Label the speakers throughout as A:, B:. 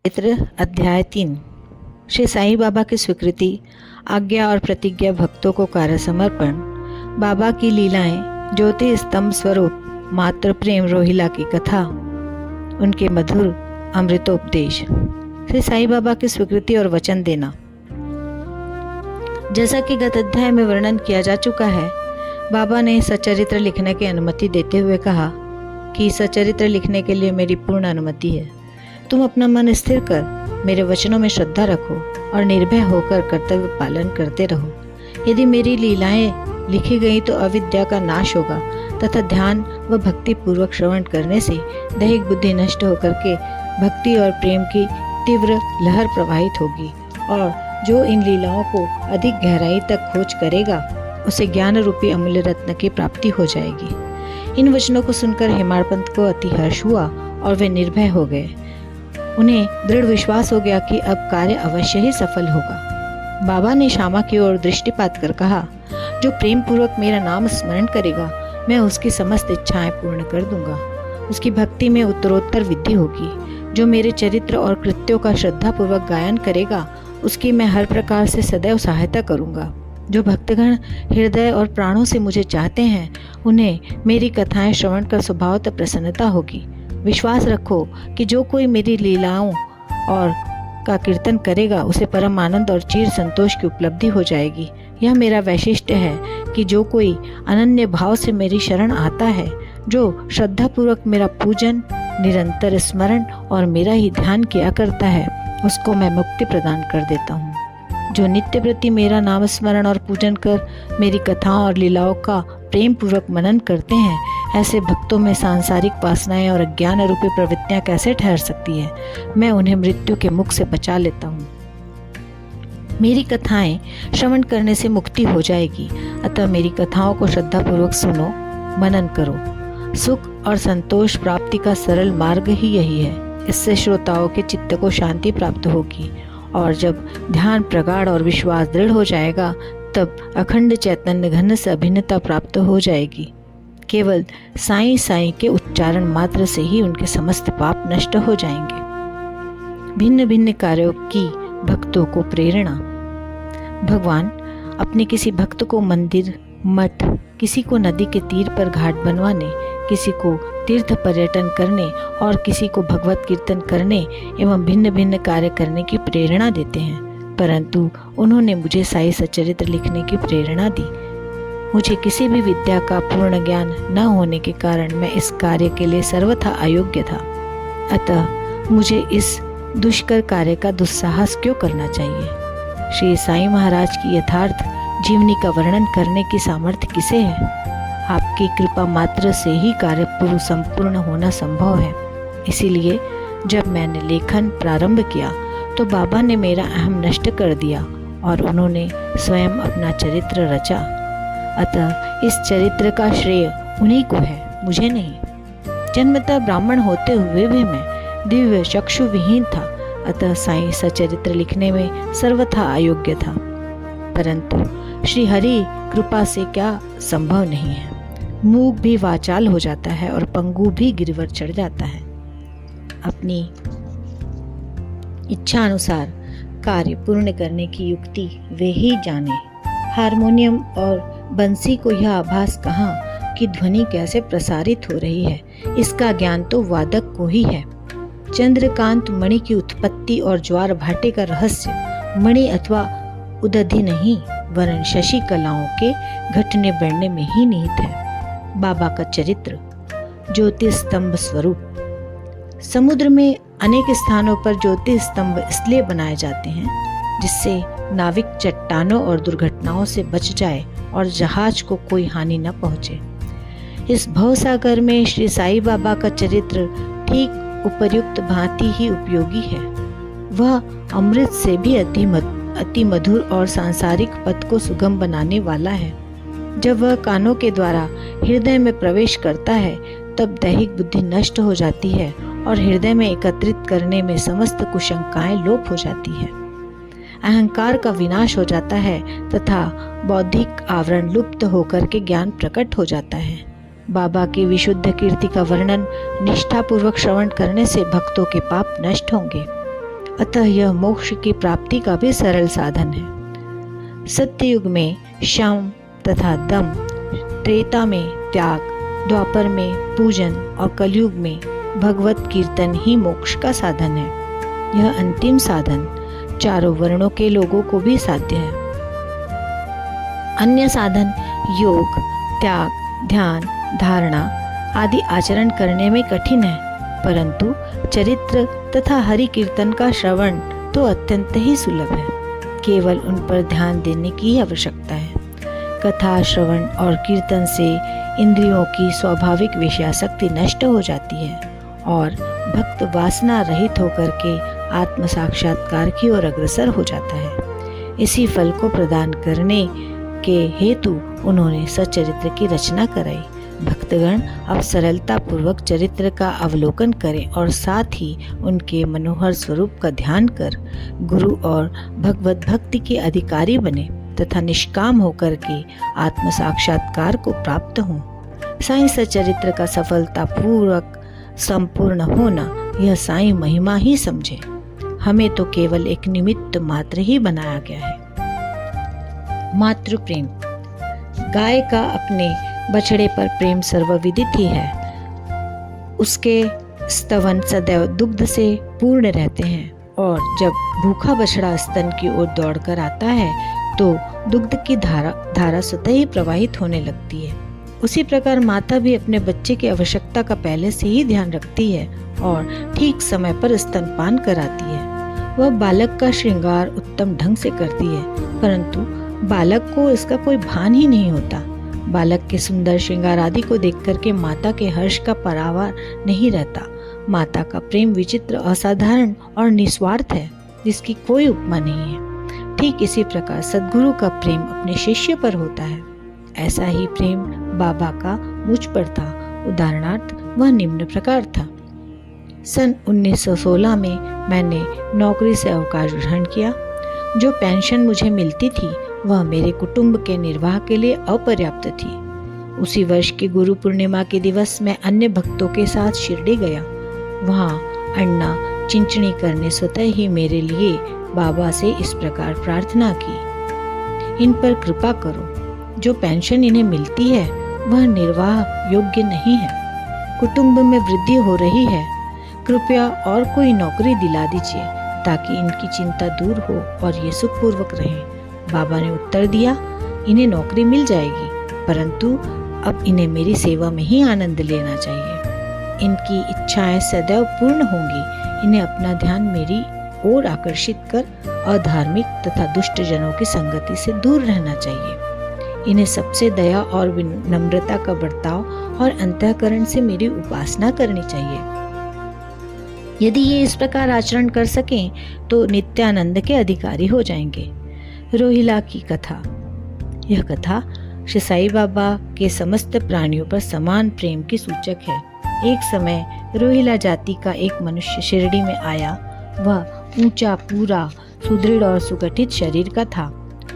A: चरित्र अध्याय 3। श्री साईं बाबा की स्वीकृति, आज्ञा और प्रतिज्ञा, भक्तों को कार्य समर्पण, बाबा की लीलाएं, ज्योति स्तंभ स्वरूप, मात्र प्रेम रोहिला की कथा, उनके मधुर अमृतोपदेश। श्री साईं बाबा की स्वीकृति और वचन देना। जैसा कि गत अध्याय में वर्णन किया जा चुका है, बाबा ने सचरित्र लिखने की अनुमति देते हुए कहा कि सचरित्र लिखने के लिए मेरी पूर्ण अनुमति है। तुम अपना मन स्थिर कर मेरे वचनों में श्रद्धा रखो और निर्भय होकर कर्तव्य पालन करते रहो। यदि मेरी लीलाएं लिखी गई तो अविद्या का नाश होगा तथा ध्यान व भक्ति पूर्वक श्रवण करने से दैहिक बुद्धि नष्ट होकर के भक्ति और प्रेम की तीव्र लहर प्रवाहित होगी और जो इन लीलाओं को अधिक गहराई तक खोज करेगा उसे ज्ञान रूपी अमूल्य रत्न की प्राप्ति हो जाएगी। इन वचनों को सुनकर हेमाडपंत को अति हर्ष हुआ और वे निर्भय हो गए। उन्हें दृढ़ विश्वास हो गया कि अब कार्य अवश्य ही सफल होगा। बाबा ने श्यामा की ओर दृष्टिपात कर कहा, जो प्रेम पूर्वक मेरा नाम स्मरण करेगा मैं उसकी समस्त इच्छाएं पूर्ण कर दूंगा। उसकी भक्ति में उत्तरोत्तर वृद्धि होगी। जो मेरे चरित्र और कृत्यों का श्रद्धापूर्वक गायन करेगा उसकी मैं हर प्रकार से सदैव सहायता करूंगा। जो भक्तगण हृदय और प्राणों से मुझे चाहते हैं उन्हें मेरी कथाएं श्रवण कर स्वभावतः प्रसन्नता होगी। विश्वास रखो कि जो कोई मेरी लीलाओं और का कीर्तन करेगा उसे परम आनंद और चिर संतोष की उपलब्धि हो जाएगी। यह मेरा वैशिष्ट्य है कि जो कोई अनन्य भाव से मेरी शरण आता है, जो श्रद्धापूर्वक मेरा पूजन, निरंतर स्मरण और मेरा ही ध्यान किया करता है, उसको मैं मुक्ति प्रदान कर देता हूँ। जो नित्य प्रति मेरा नाम स्मरण और पूजन कर मेरी कथाओं और लीलाओं का प्रेम पूर्वक मनन करते हैं, ऐसे भक्तों में सांसारिक वासनाएं और अज्ञान रूपी प्रवृत्तियां कैसे ठहर सकती है। मैं उन्हें मृत्यु के मुख से बचा लेता हूँ। मेरी कथाएं श्रवण करने से मुक्ति हो जाएगी। अतः मेरी कथाओं को श्रद्धापूर्वक सुनो, मनन करो। सुख और संतोष प्राप्ति का सरल मार्ग ही यही है। इससे श्रोताओं के चित्त को शांति प्राप्त होगी और जब ध्यान प्रगाढ़ और विश्वास दृढ़ हो जाएगा तब अखंड चैतन्य घन से अभिन्नता प्राप्त हो जाएगी। केवल साईं साईं के उच्चारण मात्र से ही उनके समस्त पाप नष्ट हो जाएंगे। भिन्न भिन्न कार्यों की भक्तों को प्रेरणा। भगवान अपने किसी भक्त को मंदिर, मठ, किसी को नदी के तीर पर घाट बनवाने, किसी को तीर्थ पर्यटन करने और किसी को भगवत कीर्तन करने एवं भिन्न भिन्न कार्य करने की प्रेरणा देते हैं, परंतु उन्होंने मुझे साईं सचरित्र लिखने की प्रेरणा दी। मुझे किसी भी विद्या का पूर्ण ज्ञान न होने के कारण मैं इस कार्य के लिए सर्वथा अयोग्य था। अतः मुझे इस दुष्कर कार्य का दुस्साहस क्यों करना चाहिए। श्री साईं महाराज की यथार्थ जीवनी का वर्णन करने की सामर्थ्य किसे है। आपकी कृपा मात्र से ही कार्य पूर्ण संपूर्ण होना संभव है। इसीलिए जब मैंने लेखन प्रारंभ किया तो बाबा ने मेरा अहम नष्ट कर दिया और उन्होंने स्वयं अपना चरित्र रचा। अतः इस चरित्र का श्रेय उन्हीं को है, मुझे नहीं। जन्मतः ब्राह्मण होते हुए भी मैं दिव्य चक्षु विहीन था। अतः साईं सचरित्र लिखने में सर्वथा अयोग्य था, परंतु श्री हरि कृपा से क्या संभव नहीं है। मूक भी वाचाल हो जाता है और पंगु भी गिरवर चढ़ जाता है। अपनी इच्छा अनुसार कार्य पूर्ण करने की युक्ति वे ही जाने। हारमोनियम और बंसी को यह आभास कहाँ कि ध्वनि कैसे प्रसारित हो रही है, इसका ज्ञान तो वादक को ही है। चंद्रकांत मणि की उत्पत्ति और ज्वार भाटे का रहस्य मणि अथवा उदधि नहीं वरन शशि कलाओं के घटने बढ़ने में ही निहित है। बाबा का चरित्र ज्योति स्तंभ स्वरूप। समुद्र में अनेक स्थानों पर ज्योति स्तंभ इसलिए बनाए जाते हैं जिससे नाविक चट्टानों और दुर्घटनाओं से बच जाए और जहाज को कोई हानि न पहुंचे। इस भवसागर में श्री साईं बाबा का चरित्र ठीक उपर्युक्त भांति ही उपयोगी है। वह अमृत से भी अति मधुर और सांसारिक पथ को सुगम बनाने वाला है। जब वह कानों के द्वारा हृदय में प्रवेश करता है तब दैहिक बुद्धि नष्ट हो जाती है और हृदय में एकत्रित करने में समस्त कुशंकाएं लोप हो जाती है। अहंकार का विनाश हो जाता है तथा बौद्धिक आवरण लुप्त होकर के ज्ञान प्रकट हो जाता है। बाबा की विशुद्ध कीर्ति का वर्णन निष्ठापूर्वक श्रवण करने से भक्तों के पाप नष्ट होंगे। अतः यह मोक्ष की प्राप्ति का भी सरल साधन है। सत्ययुग में शम तथा दम, त्रेता में त्याग, द्वापर में पूजन और कलयुग में भगवत कीर्तन ही मोक्ष का साधन है। यह अंतिम साधन चारों वर्णों के लोगों को भी साध्य है। अन्य साधन योग, त्याग, ध्यान, धारणा आदि आचरण करने में कठिन है, परंतु चरित्र तथा हरि कीर्तन का श्रवण तो अत्यंत ही सुलभ है। केवल उन पर ध्यान देने की आवश्यकता है। कथा श्रवण और कीर्तन से इंद्रियों की स्वाभाविक विषयासक्ति नष्ट हो जाती है और भक्त वासना रहित होकर के आत्म साक्षात्कार की ओर अग्रसर हो जाता है। इसी फल को प्रदान करने के हेतु उन्होंने सच्चरित्र की रचना कराई। भक्तगण अब सरलता पूर्वक चरित्र का अवलोकन करें और साथ ही उनके मनोहर स्वरूप का ध्यान कर गुरु और भगवत भक्ति के अधिकारी बने तथा निष्काम होकर के आत्म साक्षात्कार को प्राप्त हों। साईं सच्चरित्र का सफलता पूर्वक संपूर्ण होना यह साईं महिमा ही समझे। हमें तो केवल एक निमित्त मात्र ही बनाया गया है। मातृ प्रेम। गाय का अपने बछड़े पर प्रेम सर्वविदित ही है। उसके स्तवन सदैव दुग्ध से पूर्ण रहते हैं और जब भूखा बछड़ा स्तन की ओर दौड़कर आता है तो दुग्ध की धारा स्वतः ही प्रवाहित होने लगती है। उसी प्रकार माता भी अपने बच्चे की आवश्यकता का पहले से ही ध्यान रखती है और ठीक समय पर स्तनपान कराती है। वह बालक का श्रृंगार उत्तम ढंग से करती है, परंतु बालक को इसका कोई भान ही नहीं होता। बालक के सुंदर श्रृंगार आदि को देख करके माता के हर्ष का परावार नहीं रहता। माता का प्रेम विचित्र, असाधारण और निस्वार्थ है, जिसकी कोई उपमा नहीं है। ठीक इसी प्रकार सद्गुरु का प्रेम अपने शिष्य पर होता है। ऐसा ही प्रेम बाबा का मुझ पर था। उदाहरणार्थ वह निम्न प्रकार था। सन 1916 में मैंने नौकरी से अवकाश ग्रहण किया। जो पेंशन मुझे मिलती थी वह मेरे कुटुंब के निर्वाह के लिए अपर्याप्त थी। उसी वर्ष की गुरु पूर्णिमा के दिवस मैं अन्य भक्तों के साथ शिरडी गया। वहाँ अन्ना चिंचणी करने स्वतः ही मेरे लिए बाबा से इस प्रकार प्रार्थना की, इन पर कृपा करो। जो पेंशन इन्हें मिलती है वह निर्वाह योग्य नहीं है। कुटुंब में वृद्धि हो रही है, कृपया और कोई नौकरी दिला दीजिए ताकि इनकी चिंता दूर हो और ये सुखपूर्वक रहें। बाबा ने उत्तर दिया, इन्हें नौकरी मिल जाएगी, परंतु अब इन्हें मेरी सेवा में ही आनंद लेना चाहिए। इनकी इच्छाएं सदैव पूर्ण होंगी। इन्हें अपना ध्यान मेरी ओर आकर्षित कर अधार्मिक तथा दुष्ट जनों की संगति से दूर रहना चाहिए। इन्हें सबसे दया और विनम्रता का बर्ताव और अंतःकरण से मेरी उपासना करनी चाहिए। यदि ये इस प्रकार आचरण कर सकें तो नित्यानंद के अधिकारी हो जाएंगे। रोहिला की कथा। यह कथा श्री साईं बाबा के समस्त प्राणियों पर समान प्रेम की सूचक है। एक समय रोहिला जाति का एक मनुष्य शिरडी में आया। वह ऊंचा, पूरा, सुदृढ़ और सुगठित शरीर का था।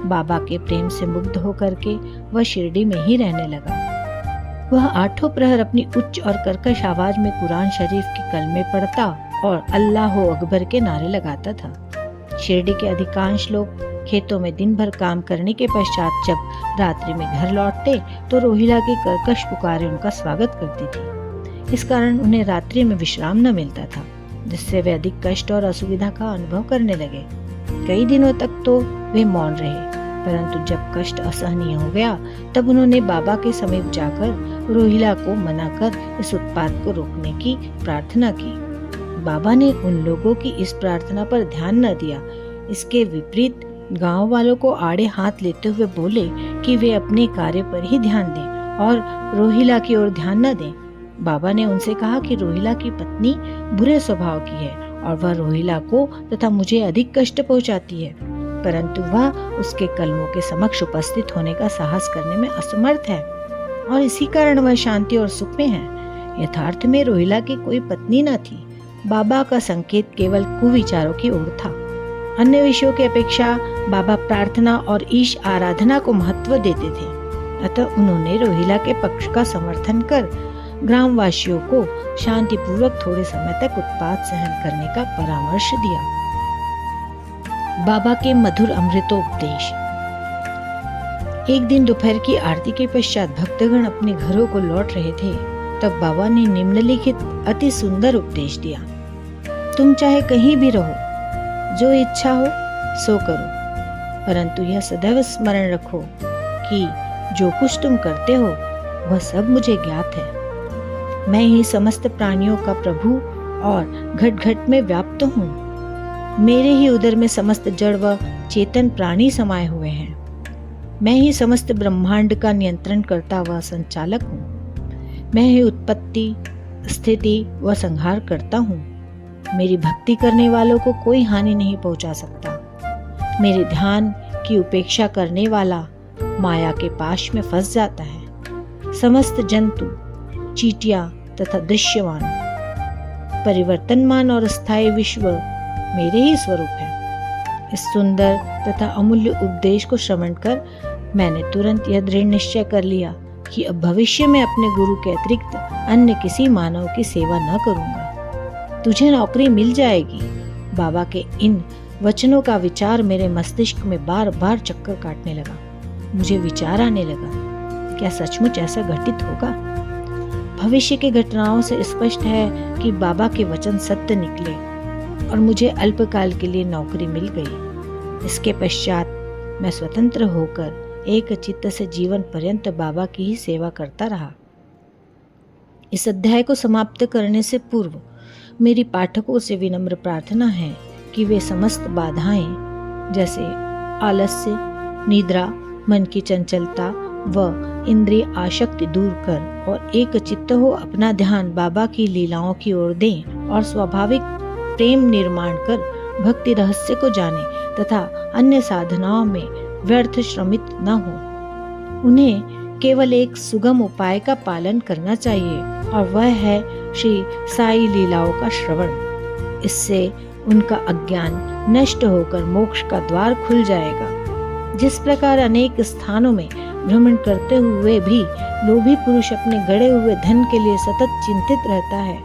A: बाबा के प्रेम से मुग्ध होकर के वह शिरडी में ही रहने लगा। वह आठों प्रहर अपनी उच्च और कर्कश आवाज में कुरान शरीफ के कलमे पढ़ता और अल्लाह अकबर के नारे लगाता था। शिरडी के अधिकांश लोग खेतों में दिन भर काम करने के पश्चात जब रात्रि में घर लौटते तो रोहिला की कर्कश पुकारें उनका स्वागत करती थी। इस कारण उन्हें रात्रि में विश्राम न मिलता था, जिससे वे अधिक कष्ट और असुविधा का अनुभव करने लगे। कई दिनों तक तो वे मौन रहे, परंतु जब कष्ट असहनीय हो गया तब उन्होंने बाबा के समीप जाकर रोहिला को मना कर इस उत्पात को रोकने की प्रार्थना की। बाबा ने उन लोगों की इस प्रार्थना पर ध्यान न दिया। इसके विपरीत गांव वालों को आड़े हाथ लेते हुए बोले कि वे अपने कार्य पर ही ध्यान दें और रोहिला की ओर ध्यान न दें। बाबा ने उनसे कहा कि रोहिला की पत्नी बुरे स्वभाव की है और वह रोहिला को तथा मुझे अधिक कष्ट पहुंचाती है, परंतु वह उसके कलमों के समक्ष उपस्थित होने का साहस करने में असमर्थ है और इसी कारण वह शांति और सुख में है। यथार्थ में रोहिला की कोई पत्नी न थी। बाबा का संकेत केवल कुविचारों की ओर था। अन्य विषयों की अपेक्षा बाबा प्रार्थना और ईश आराधना को महत्व देते थे। अतः उन्होंने रोहिला के पक्ष का समर्थन कर ग्रामवासियों को शांतिपूर्वक थोड़े समय तक उत्पात सहन करने का परामर्श दिया। बाबा के मधुर अमृतोपदेश। एक दिन दोपहर की आरती के पश्चात भक्तगण अपने घरों को लौट रहे थे, तब बाबा ने निम्नलिखित अति सुंदर उपदेश दिया। तुम चाहे कहीं भी रहो, जो इच्छा हो सो करो, परंतु यह सदैव स्मरण रखो कि जो कुछ तुम करते हो वह सब मुझे ज्ञात है। मैं ही समस्त प्राणियों का प्रभु और घट घट में व्याप्त हूँ। मेरे ही उदर में समस्त जड़ व चेतन प्राणी समाये हुए हैं। मैं ही समस्त ब्रह्मांड का नियंत्रण करता व संचालक हूँ। मैं ही उत्पत्ति, स्थिति व संहार करता हूँ। मेरी भक्ति करने वालों को कोई हानि नहीं पहुंचा सकता। मेरे ध्यान की उपेक्षा करने वाला माया के पाश में फंस जाता है। समस्त जंतु, चींटियां तथा दृश्यमान, परिवर्तनमान और स्थायी विश्व मेरे ही स्वरूप है। इस सुंदर तथा अमूल्य उपदेश को श्रवण कर मैंने तुरंत यह दृढ़ निश्चय कर लिया कि अब भविष्य में अपने गुरु के अतिरिक्त अन्य किसी मानव की सेवा न करूंगा। तुझे नौकरी मिल जाएगी। बाबा के इन वचनों का विचार मेरे मस्तिष्क में बार बार चक्कर काटने लगा। मुझे विचार आने लगा, क्या सचमुच ऐसा घटित होगा? भविष्य की घटनाओं से स्पष्ट है कि बाबा के वचन सत्य निकले और मुझे अल्पकाल के लिए नौकरी मिल गई। इसके पश्चात मैं स्वतंत्र होकर एक चित्त से जीवन पर्यंत बाबा की ही सेवा करता रहा। इस अध्याय को समाप्त करने से पूर्व मेरी पाठकों से विनम्र प्रार्थना है कि वे समस्त बाधाएं जैसे आलस्य, निद्रा, मन की चंचलता व इंद्रिय आसक्ति दूर कर और एक चित्त हो अपना ध्यान बाबा की लीलाओं की ओर दें और स्वाभाविक प्रेम निर्माण कर भक्ति रहस्य को जाने तथा अन्य साधनाओं में व्यर्थ श्रमित न हो। उन्हें केवल एक सुगम उपाय का पालन करना चाहिए और वह है श्री साई लीलाओं का श्रवण। इससे उनका अज्ञान नष्ट होकर मोक्ष का द्वार खुल जाएगा। जिस प्रकार अनेक स्थानों में भ्रमण करते हुए भी लोभी पुरुष अपने गड़े हुए धन के लिए सतत चिंतित रहता है,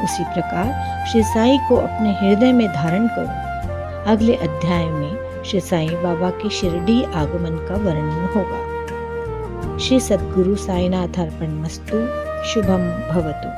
A: उसी प्रकार श्री साई को अपने हृदय में धारण करो। अगले अध्याय में श्री साई बाबा के शिरडी आगमन का वर्णन होगा। श्री सद्गुरु साईनाथ अर्पणमस्तु। शुभम भवतु।